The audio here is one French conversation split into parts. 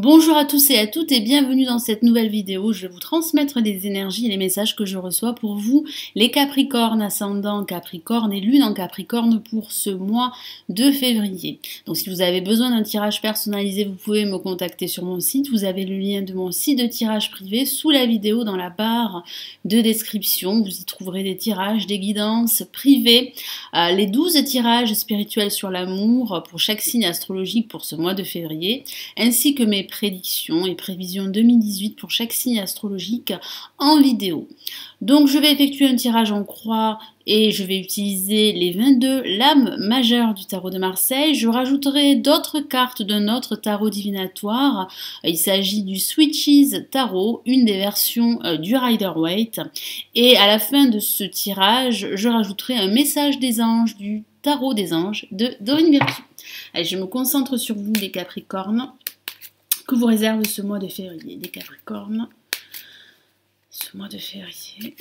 Bonjour à tous et à toutes et bienvenue dans cette nouvelle vidéo. Je vais vous transmettre les énergies et les messages que je reçois pour vous, les Capricornes, ascendant Capricorne et Lune en Capricorne pour ce mois de février. Donc si vous avez besoin d'un tirage personnalisé, vous pouvez me contacter sur mon site. Vous avez le lien de mon site de tirage privé sous la vidéo dans la barre de description. Vous y trouverez des tirages, des guidances privées, les 12 tirages spirituels sur l'amour pour chaque signe astrologique pour ce mois de février, ainsi que mes prédictions et prévisions 2018 pour chaque signe astrologique en vidéo. Donc je vais effectuer un tirage en croix et je vais utiliser les 22 lames majeures du tarot de Marseille. Je rajouterai d'autres cartes d'un autre tarot divinatoire. Il s'agit du Switches Tarot, une des versions du Rider-Waite. Et à la fin de ce tirage, je rajouterai un message des anges du tarot des anges de Dorine Virtue. Allez, je me concentre sur vous les Capricornes. Que vous réserve ce mois de février, des Capricornes, ce mois de février.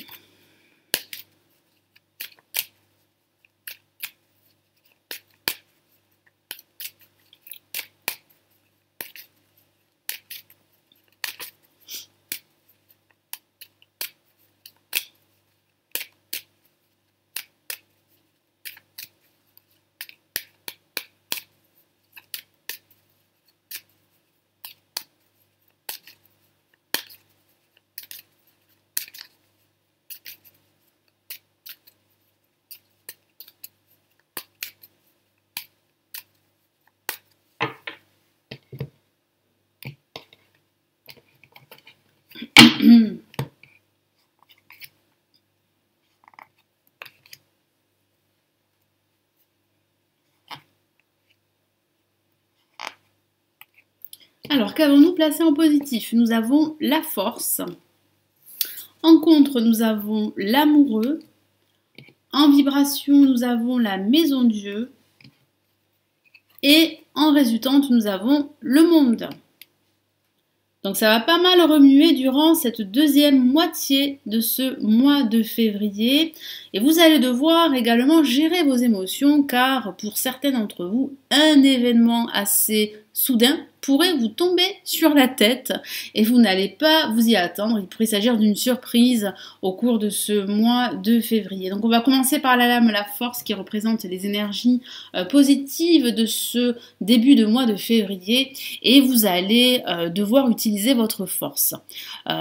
Alors, qu'avons-nous placé en positif? Nous avons la force. En contre, nous avons l'amoureux. En vibration, nous avons la maison Dieu. Et en résultante, nous avons le monde. Donc ça va pas mal remuer durant cette deuxième moitié de ce mois de février. Et vous allez devoir également gérer vos émotions car pour certains d'entre vous, un événement assez soudain pourrait vous tomber sur la tête et vous n'allez pas vous y attendre. Il pourrait s'agir d'une surprise au cours de ce mois de février. Donc on va commencer par la lame la force qui représente les énergies positives de ce début de mois de février et vous allez devoir utiliser votre force.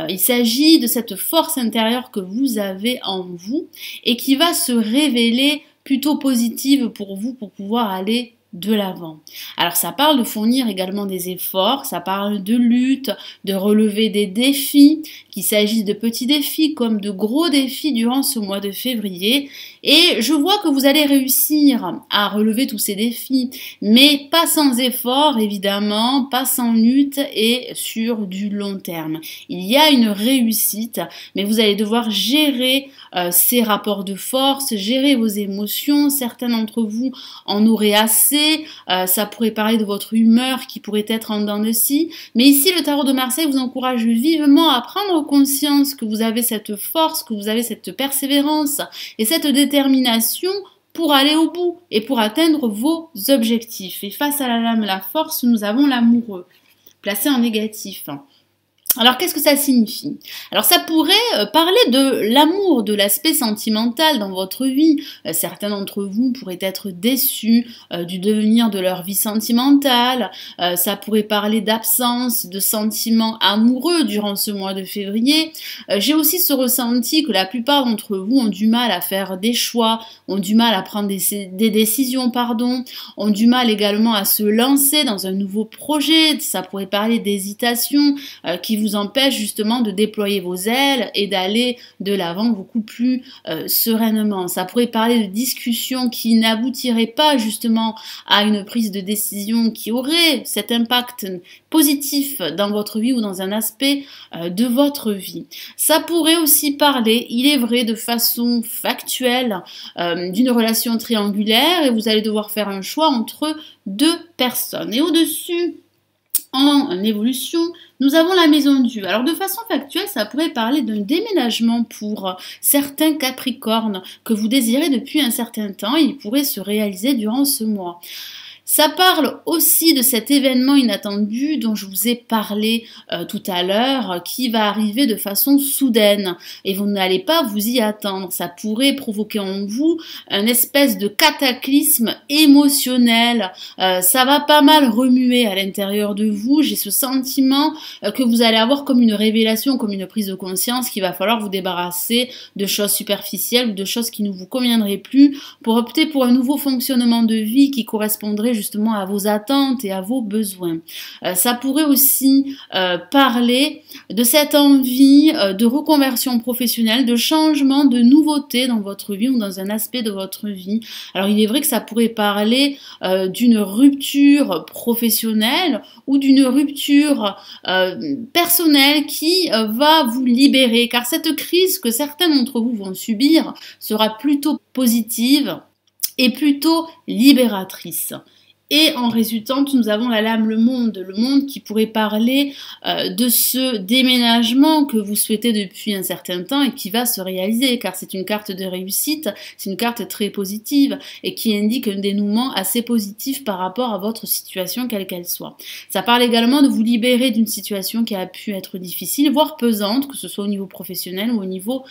Il s'agit de cette force intérieure que vous avez en vous et qui va se révéler plutôt positive pour vous pour pouvoir aller de l'avant. Alors ça parle de fournir également des efforts, ça parle de lutte, de relever des défis, qu'il s'agisse de petits défis comme de gros défis durant ce mois de février. Et je vois que vous allez réussir à relever tous ces défis, mais pas sans effort évidemment, pas sans lutte et sur du long terme. Il y a une réussite, mais vous allez devoir gérer ces rapports de force, gérer vos émotions. Certains d'entre vous en auraient assez. Ça pourrait parler de votre humeur qui pourrait être en dents de scie. Mais ici, le tarot de Marseille vous encourage vivement à prendre conscience que vous avez cette force, que vous avez cette persévérance et cette détermination pour aller au bout et pour atteindre vos objectifs. Et face à la lame, la force, nous avons l'amoureux, placé en négatif. Alors, qu'est-ce que ça signifie? Alors, ça pourrait parler de l'amour, de l'aspect sentimental dans votre vie. Certains d'entre vous pourraient être déçus du devenir de leur vie sentimentale. Ça pourrait parler d'absence de sentiments amoureux durant ce mois de février. J'ai aussi ce ressenti que la plupart d'entre vous ont du mal à faire des choix, ont du mal à prendre des décisions, ont du mal également à se lancer dans un nouveau projet. Ça pourrait parler d'hésitation qui vous empêche justement de déployer vos ailes et d'aller de l'avant beaucoup plus sereinement. Ça pourrait parler de discussions qui n'aboutiraient pas justement à une prise de décision qui aurait cet impact positif dans votre vie ou dans un aspect de votre vie. Ça pourrait aussi parler, il est vrai, de façon factuelle d'une relation triangulaire et vous allez devoir faire un choix entre deux personnes. Et au-dessus, en évolution, nous avons la maison Dieu. Alors de façon factuelle, ça pourrait parler d'un déménagement pour certains Capricornes que vous désirez depuis un certain temps et il pourrait se réaliser durant ce mois. Ça parle aussi de cet événement inattendu dont je vous ai parlé tout à l'heure, qui va arriver de façon soudaine et vous n'allez pas vous y attendre. Ça pourrait provoquer en vous une espèce de cataclysme émotionnel. Ça va pas mal remuer à l'intérieur de vous. J'ai ce sentiment que vous allez avoir comme une révélation, comme une prise de conscience qu'il va falloir vous débarrasser de choses superficielles ou de choses qui ne vous conviendraient plus pour opter pour un nouveau fonctionnement de vie qui correspondrait justement à vos attentes et à vos besoins. Ça pourrait aussi parler de cette envie de reconversion professionnelle, de changement, de nouveauté dans votre vie ou dans un aspect de votre vie. Alors il est vrai que ça pourrait parler d'une rupture professionnelle ou d'une rupture personnelle qui va vous libérer, car cette crise que certains d'entre vous vont subir sera plutôt positive et plutôt libératrice. Et en résultante, nous avons la lame le monde qui pourrait parler de ce déménagement que vous souhaitez depuis un certain temps et qui va se réaliser, car c'est une carte de réussite, c'est une carte très positive et qui indique un dénouement assez positif par rapport à votre situation, quelle qu'elle soit. Ça parle également de vous libérer d'une situation qui a pu être difficile, voire pesante, que ce soit au niveau professionnel ou au niveau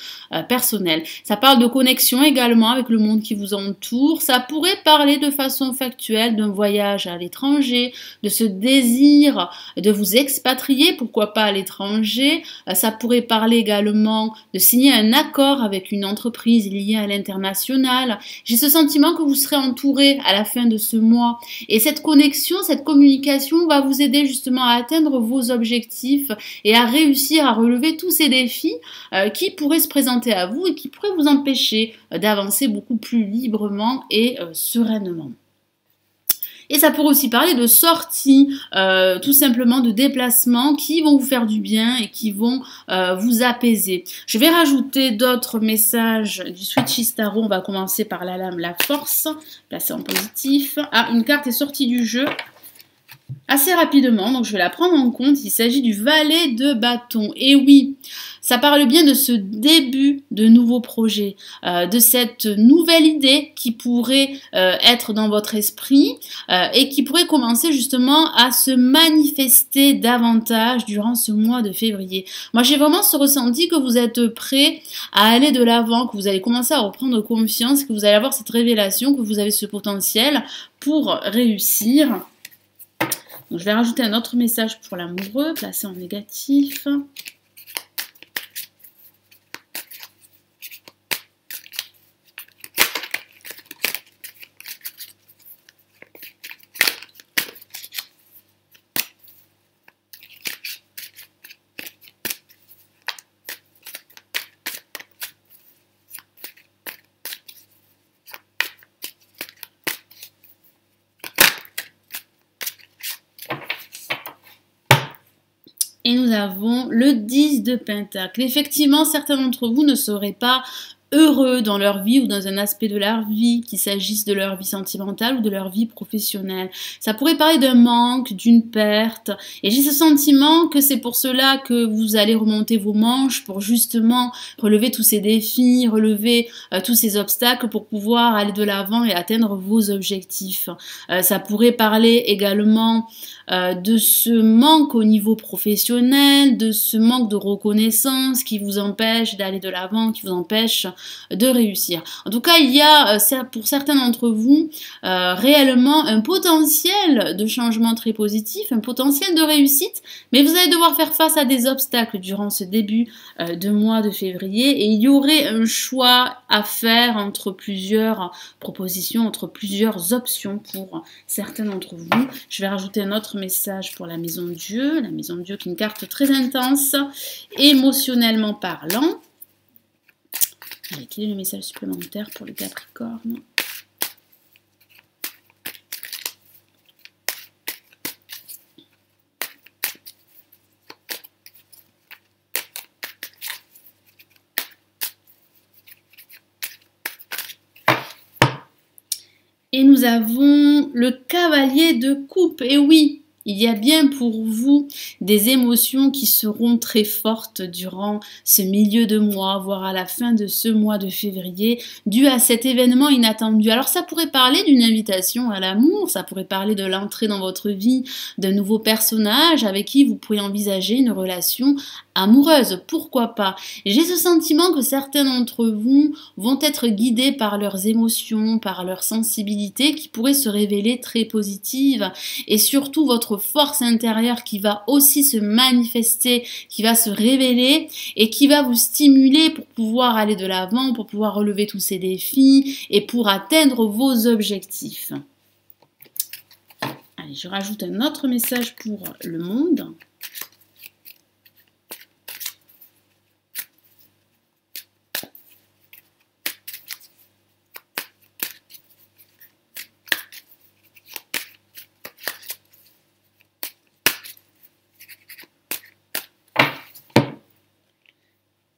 personnel. Ça parle de connexion également avec le monde qui vous entoure. Ça pourrait parler de façon factuelle d'un voyage à l'étranger, de ce désir de vous expatrier, pourquoi pas à l'étranger. Ça pourrait parler également de signer un accord avec une entreprise liée à l'international. J'ai ce sentiment que vous serez entouré à la fin de ce mois et cette connexion, cette communication va vous aider justement à atteindre vos objectifs et à réussir à relever tous ces défis qui pourraient se présenter à vous et qui pourraient vous empêcher d'avancer beaucoup plus librement et sereinement. Et ça pourrait aussi parler de sorties, tout simplement de déplacements qui vont vous faire du bien et qui vont vous apaiser. Je vais rajouter d'autres messages du Switchy Tarot. On va commencer par la lame La Force, placée en positif. Ah, une carte est sortie du jeu assez rapidement, donc je vais la prendre en compte. Il s'agit du Valet de Bâton. Et oui, ça parle bien de ce début de nouveaux projets, de cette nouvelle idée qui pourrait être dans votre esprit et qui pourrait commencer justement à se manifester davantage durant ce mois de février. Moi, j'ai vraiment ce ressenti que vous êtes prêt à aller de l'avant, que vous allez commencer à reprendre confiance, que vous allez avoir cette révélation, que vous avez ce potentiel pour réussir. Donc, je vais rajouter un autre message pour l'amoureux, placé en négatif. Et nous avons le 10 de Pentacle. Effectivement, certains d'entre vous ne seraient pas heureux dans leur vie ou dans un aspect de leur vie, qu'il s'agisse de leur vie sentimentale ou de leur vie professionnelle. Ça pourrait parler d'un manque, d'une perte. Et j'ai ce sentiment que c'est pour cela que vous allez remonter vos manches pour justement relever tous ces défis, relever tous ces obstacles pour pouvoir aller de l'avant et atteindre vos objectifs. Ça pourrait parler également de ce manque au niveau professionnel, de ce manque de reconnaissance qui vous empêche d'aller de l'avant, qui vous empêche de réussir. En tout cas, il y a pour certains d'entre vous réellement un potentiel de changement très positif, un potentiel de réussite, mais vous allez devoir faire face à des obstacles durant ce début de mois de février et il y aurait un choix à faire entre plusieurs propositions, entre plusieurs options pour certains d'entre vous. Je vais rajouter un autre message pour la Maison de Dieu. La Maison de Dieu qui est une carte très intense, émotionnellement parlant. Allez, quel est le message supplémentaire pour le Capricorne ? Et nous avons le Cavalier de Coupe. Et oui, il y a bien pour vous des émotions qui seront très fortes durant ce milieu de mois, voire à la fin de ce mois de février, dû à cet événement inattendu. Alors ça pourrait parler d'une invitation à l'amour, ça pourrait parler de l'entrée dans votre vie d'un nouveau personnage avec qui vous pourriez envisager une relation amoureuse, pourquoi pas. J'ai ce sentiment que certains d'entre vous vont être guidés par leurs émotions, par leur sensibilité qui pourrait se révéler très positive, et surtout votre force intérieure qui va aussi se manifester, qui va se révéler et qui va vous stimuler pour pouvoir aller de l'avant, pour pouvoir relever tous ces défis et pour atteindre vos objectifs. Allez, je rajoute un autre message pour le monde.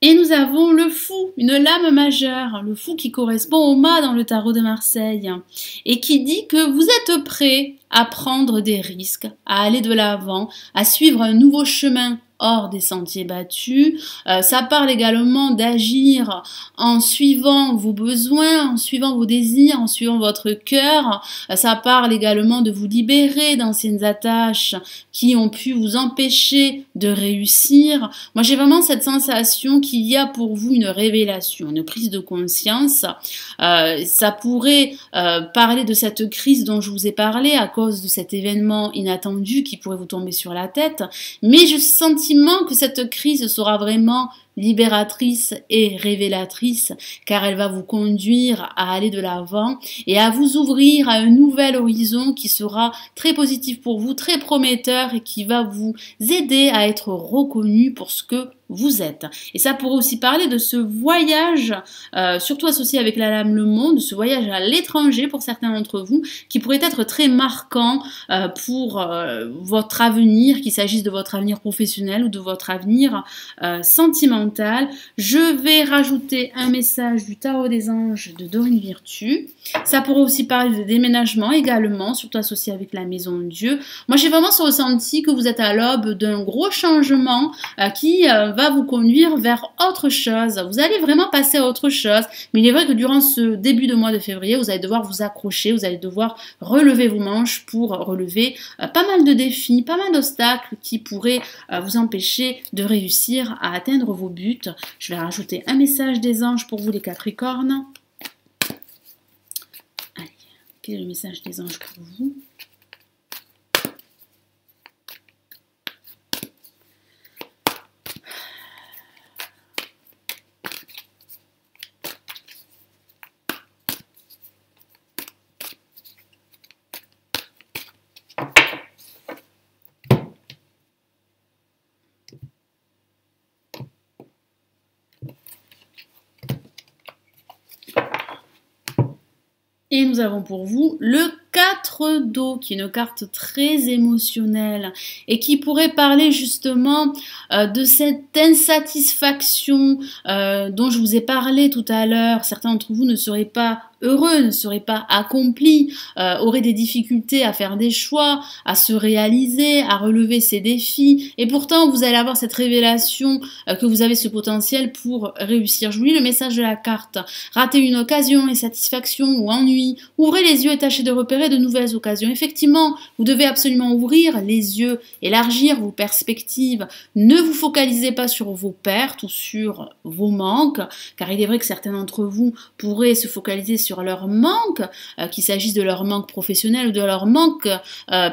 Et nous avons le fou, une lame majeure, le fou qui correspond au mât dans le tarot de Marseille et qui dit que vous êtes prêt à prendre des risques, à aller de l'avant, à suivre un nouveau chemin hors des sentiers battus. Ça parle également d'agir en suivant vos besoins, en suivant vos désirs, en suivant votre cœur. Ça parle également de vous libérer d'anciennes attaches qui ont pu vous empêcher de réussir. Moi, j'ai vraiment cette sensation qu'il y a pour vous une révélation, une prise de conscience. Ça pourrait parler de cette crise dont je vous ai parlé à cause de cet événement inattendu qui pourrait vous tomber sur la tête. Mais je sens que cette crise sera vraiment libératrice et révélatrice, car elle va vous conduire à aller de l'avant et à vous ouvrir à un nouvel horizon qui sera très positif pour vous, très prometteur et qui va vous aider à être reconnu pour ce que vous êtes. Et ça pourrait aussi parler de ce voyage, surtout associé avec la lame Le Monde, de ce voyage à l'étranger pour certains d'entre vous, qui pourrait être très marquant pour votre avenir, qu'il s'agisse de votre avenir professionnel ou de votre avenir sentimental. Je vais rajouter un message du Tarot des Anges de Dorine Virtue. Ça pourrait aussi parler de déménagement également, surtout associé avec la Maison de Dieu. Moi, j'ai vraiment ce ressenti que vous êtes à l'aube d'un gros changement qui va vous conduire vers autre chose. Vous allez vraiment passer à autre chose, mais il est vrai que durant ce début de mois de février, vous allez devoir vous accrocher, vous allez devoir relever vos manches pour relever pas mal de défis, pas mal d'obstacles qui pourraient vous empêcher de réussir à atteindre vos buts. Je vais rajouter un message des anges pour vous les Capricornes. Allez, quel est le message des anges pour vous ? Et nous avons pour vous le 4 d'eau, qui est une carte très émotionnelle et qui pourrait parler justement de cette insatisfaction dont je vous ai parlé tout à l'heure. Certains d'entre vous ne seraient pas heureux, ne seraient pas accomplis, auraient des difficultés à faire des choix, à se réaliser, à relever ces défis. Et pourtant, vous allez avoir cette révélation que vous avez ce potentiel pour réussir. Je vous lis le message de la carte. Ratez une occasion, insatisfaction ou ennui. Ouvrez les yeux et tâchez de repérer de nouvelles occasions. Effectivement, vous devez absolument ouvrir les yeux, élargir vos perspectives. Ne vous focalisez pas sur vos pertes ou sur vos manques, car il est vrai que certains d'entre vous pourraient se focaliser sur leur manque, qu'il s'agisse de leur manque professionnel ou de leur manque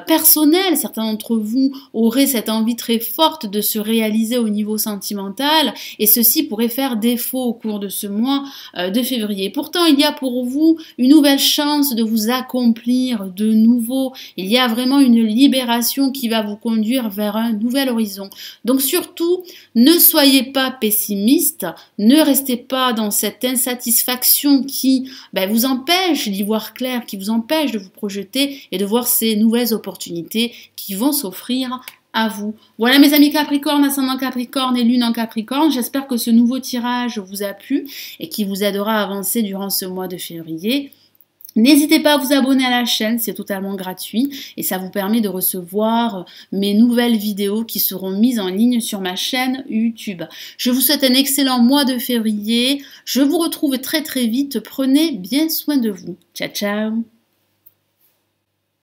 personnel. Certains d'entre vous auraient cette envie très forte de se réaliser au niveau sentimental, et ceci pourrait faire défaut au cours de ce mois de février. Pourtant, il y a pour vous une nouvelle chance de vous accomplir de nouveau. Il y a vraiment une libération qui va vous conduire vers un nouvel horizon. Donc surtout, ne soyez pas pessimiste, ne restez pas dans cette insatisfaction qui vous empêche d'y voir clair, qui vous empêche de vous projeter et de voir ces nouvelles opportunités qui vont s'offrir à vous. Voilà mes amis Capricorne, ascendant Capricorne et lune en Capricorne. J'espère que ce nouveau tirage vous a plu et qui vous aidera à avancer durant ce mois de février. N'hésitez pas à vous abonner à la chaîne, c'est totalement gratuit et ça vous permet de recevoir mes nouvelles vidéos qui seront mises en ligne sur ma chaîne YouTube. Je vous souhaite un excellent mois de février. Je vous retrouve très vite. Prenez bien soin de vous. Ciao, ciao!